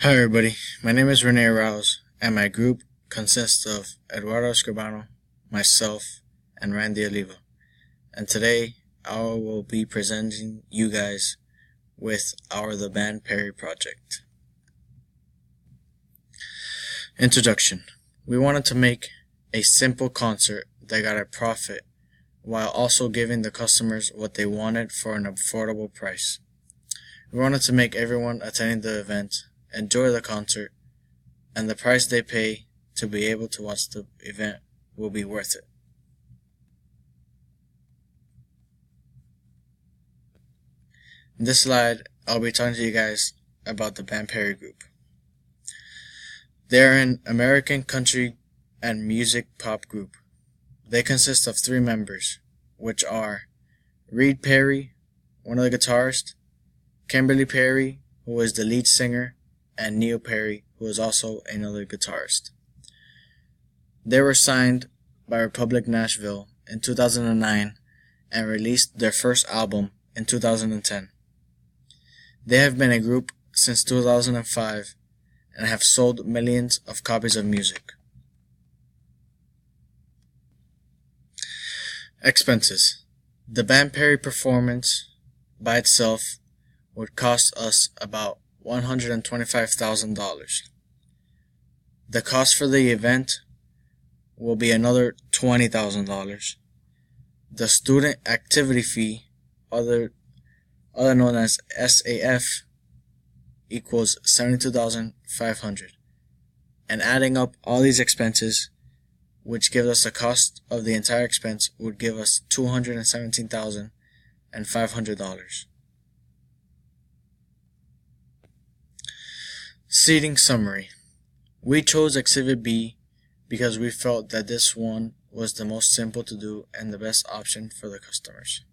Hi everybody, my name is Rene Rouse, and my group consists of Eduardo Escribano, myself, and Randy Oliva. And today I will be presenting you guys with our The Band Perry project. Introduction. We wanted to make a simple concert that got a profit while also giving the customers what they wanted for an affordable price. We wanted to make everyone attending the event enjoy the concert, and the price they pay to be able to watch the event will be worth it. In this slide, I'll be talking to you guys about the Band Perry Group. They're an American country and music pop group. They consist of 3 members, which are Reed Perry, one of the guitarists, Kimberly Perry, who is the lead singer, and Neil Perry, who is also another guitarist. They were signed by Republic Nashville in 2009 and released their first album in 2010. They have been a group since 2005 and have sold millions of copies of music. Expenses. The Band Perry performance by itself would cost us about $125,000. The cost for the event will be another $20,000. The student activity fee, other known as SAF, equals $72,500. And adding up all these expenses, which gives us the cost of the entire expense, would give us $217,500. Seating summary. We chose Exhibit B because we felt that this one was the most simple to do and the best option for the customers.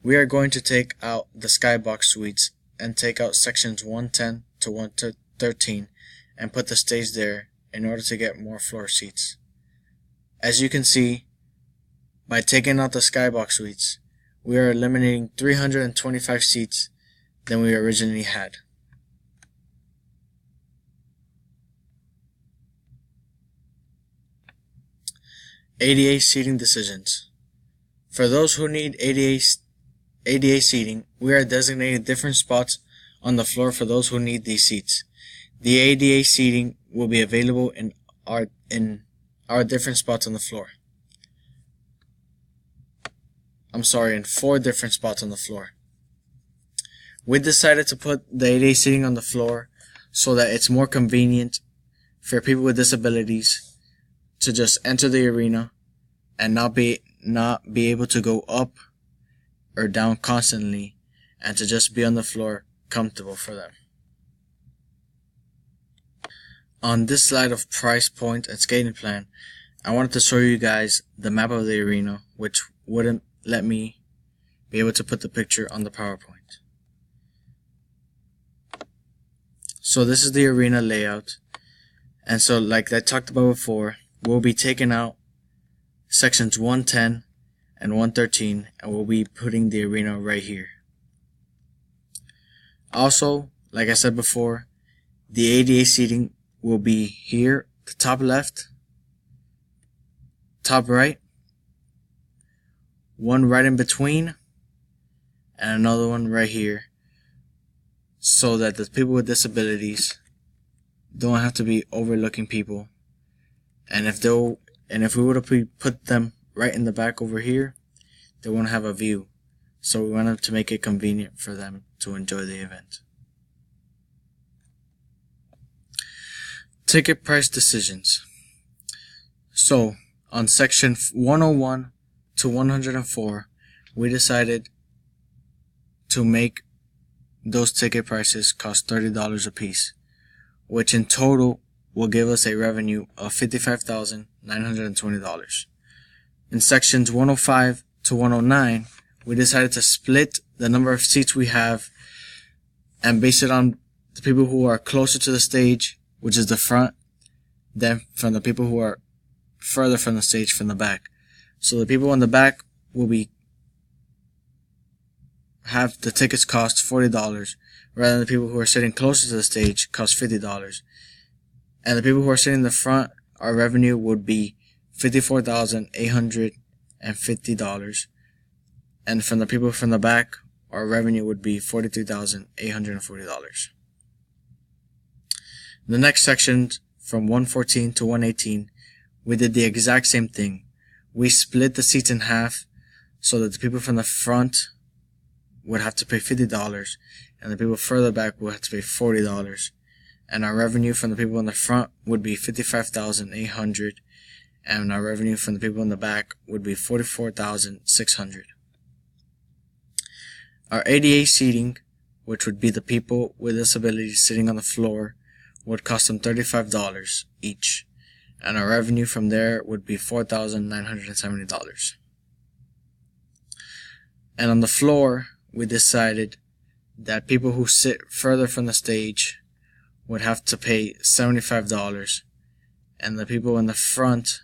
We are going to take out the skybox suites and take out sections 110 to 113 and put the stage there in order to get more floor seats. As you can see, by taking out the skybox suites, we are eliminating 325 seats than we originally had. ADA seating decisions. For those who need ADA seating, we are designating different spots on the floor for those who need these seats. The ADA seating will be available in our different spots on the floor. in 4 different spots on the floor. We decided to put the ADA seating on the floor so that it's more convenient for people with disabilities to just enter the arena and not be able to go up or down constantly, and to just be on the floor comfortable for them. On this slide of price point and skating plan, I wanted to show you guys the map of the arena, which wouldn't let me be able to put the picture on the PowerPoint. So this is the arena layout, and so like I talked about before, we'll be taking out sections 110 and 113, and we'll be putting the arena right here. Also, like I said before, the ADA seating will be here, the top left, top right, one right in between, and another one right here, so that the people with disabilities don't have to be overlooking people. And if we were to put them right in the back over here, they won't have a view. So we wanted to make it convenient for them to enjoy the event. Ticket price decisions. So on section 101 to 104, we decided to make those ticket prices cost $30 a piece, which in total will give us a revenue of $55,920. In sections 105 to 109, we decided to split the number of seats we have and base it on the people who are closer to the stage, which is the front, than from the people who are further from the stage from the back. So the people in the back will be have the tickets cost $40, rather than the people who are sitting closer to the stage cost $50. And the people who are sitting in the front, our revenue would be $54,850. And from the people from the back, our revenue would be $43,840. The next section, from 114 to 118, we did the exact same thing. We split the seats in half so that the people from the front would have to pay $50 and the people further back would have to pay $40. And our revenue from the people in the front would be $55,800 and our revenue from the people in the back would be $44,600. Our ADA seating, which would be the people with disabilities sitting on the floor, would cost them $35 each, and our revenue from there would be $4,970. And on the floor, we decided that people who sit further from the stage would have to pay $75, and the people in the front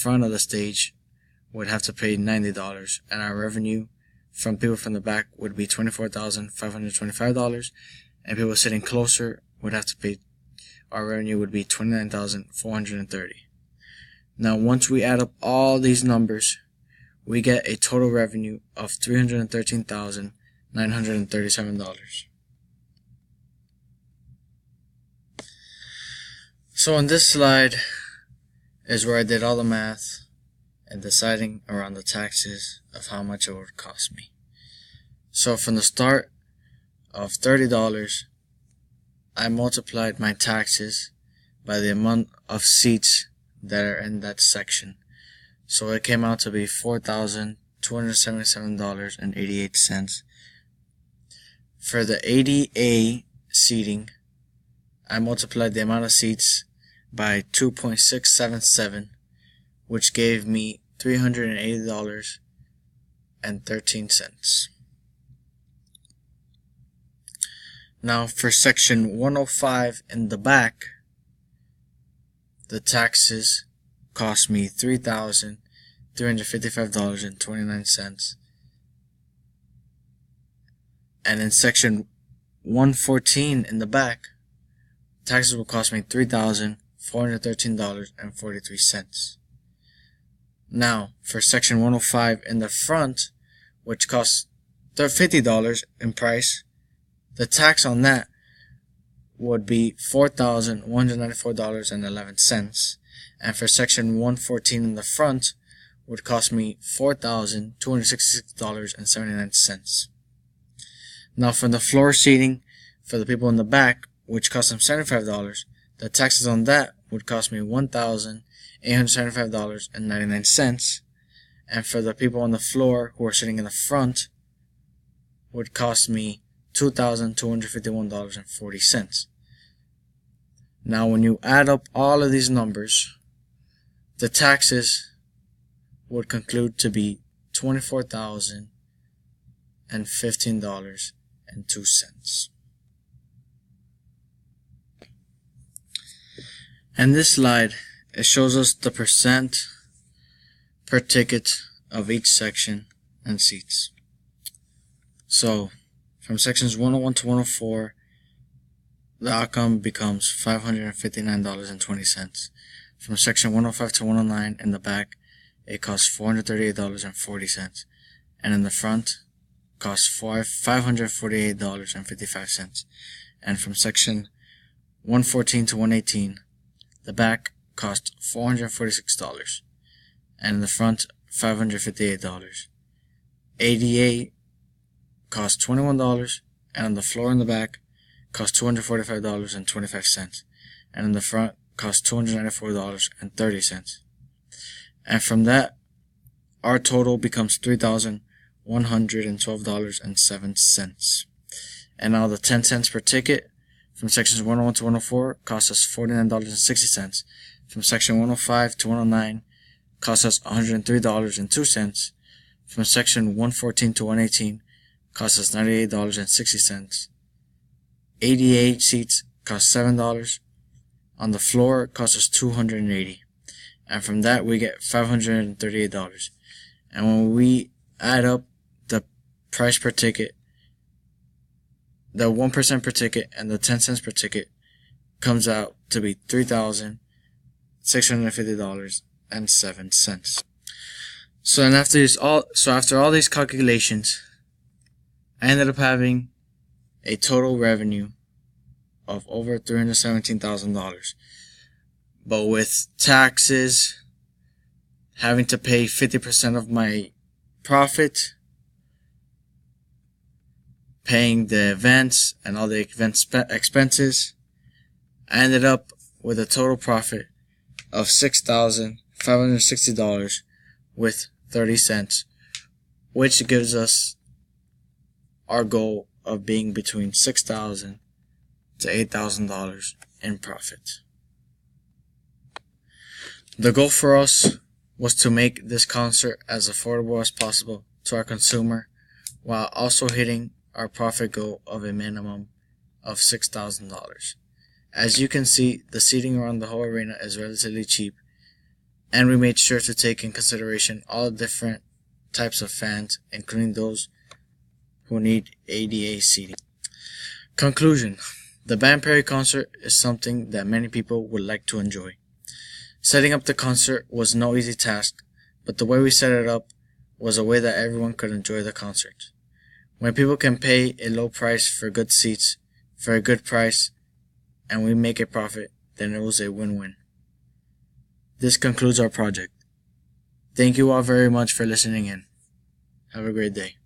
of the stage would have to pay $90, and our revenue from people from the back would be $24,525, and people sitting closer would have to pay, our revenue would be $29,430. Now, once we add up all these numbers, we get a total revenue of $313,937. So on this slide is where I did all the math and deciding around the taxes of how much it would cost me. So from the start of $30, I multiplied my taxes by the amount of seats that are in that section. So it came out to be $4,277.88. For the ADA seating, I multiplied the amount of seats by 2.677, which gave me $380.13. Now for section 105 in the back, the taxes cost me $3,355.29. And in section 114 in the back, taxes will cost me $3,413.43. Now, for section 105 in the front, which costs $50 in price, the tax on that would be $4,194.11. And for section 114 in the front, would cost me $4,266.79. Now, for the floor seating for the people in the back, which cost them $75, the taxes on that would cost me $1,875.99. And for the people on the floor who are sitting in the front, would cost me $2,251.40. Now, when you add up all of these numbers, the taxes would conclude to be $24,015.02. And this slide, it shows us the percent per ticket of each section and seats. So, from sections 101 to 104, the outcome becomes $559.20. From section 105 to 109 in the back, it costs $438.40. And in the front, costs $548.55. And from section 114 to 118, the back cost $446, and in the front, $558. ADA cost $21, and on the floor in the back, cost $245.25, and in the front, cost $294.30. And from that, our total becomes $3,112.07. And now the 10 cents per ticket from sections 101 to 104 costs us $49.60. From section 105 to 109 costs us $103.02. From section 114 to 118 costs us $98.60. 88 seats cost $7. On the floor costs us $280. And from that we get $538. And when we add up the price per ticket the 1% per ticket and the 10 cents per ticket comes out to be $3,650.07. So after all these calculations, I ended up having a total revenue of over $317,000. But with taxes, having to pay 50% of my profit, paying the events and all the event expenses, I ended up with a total profit of $6,560 with 30 cents, which gives us our goal of being between $6,000 to $8,000 in profit. The goal for us was to make this concert as affordable as possible to our consumer, while also hitting our profit goal of a minimum of $6,000. As you can see, the seating around the whole arena is relatively cheap, and we made sure to take in consideration all the different types of fans, including those who need ADA seating. Conclusion: the Band Perry concert is something that many people would like to enjoy. Setting up the concert was no easy task, but the way we set it up was a way that everyone could enjoy the concert. When people can pay a low price for good seats for a good price, and we make a profit, then it was a win-win. This concludes our project. Thank you all very much for listening in. Have a great day.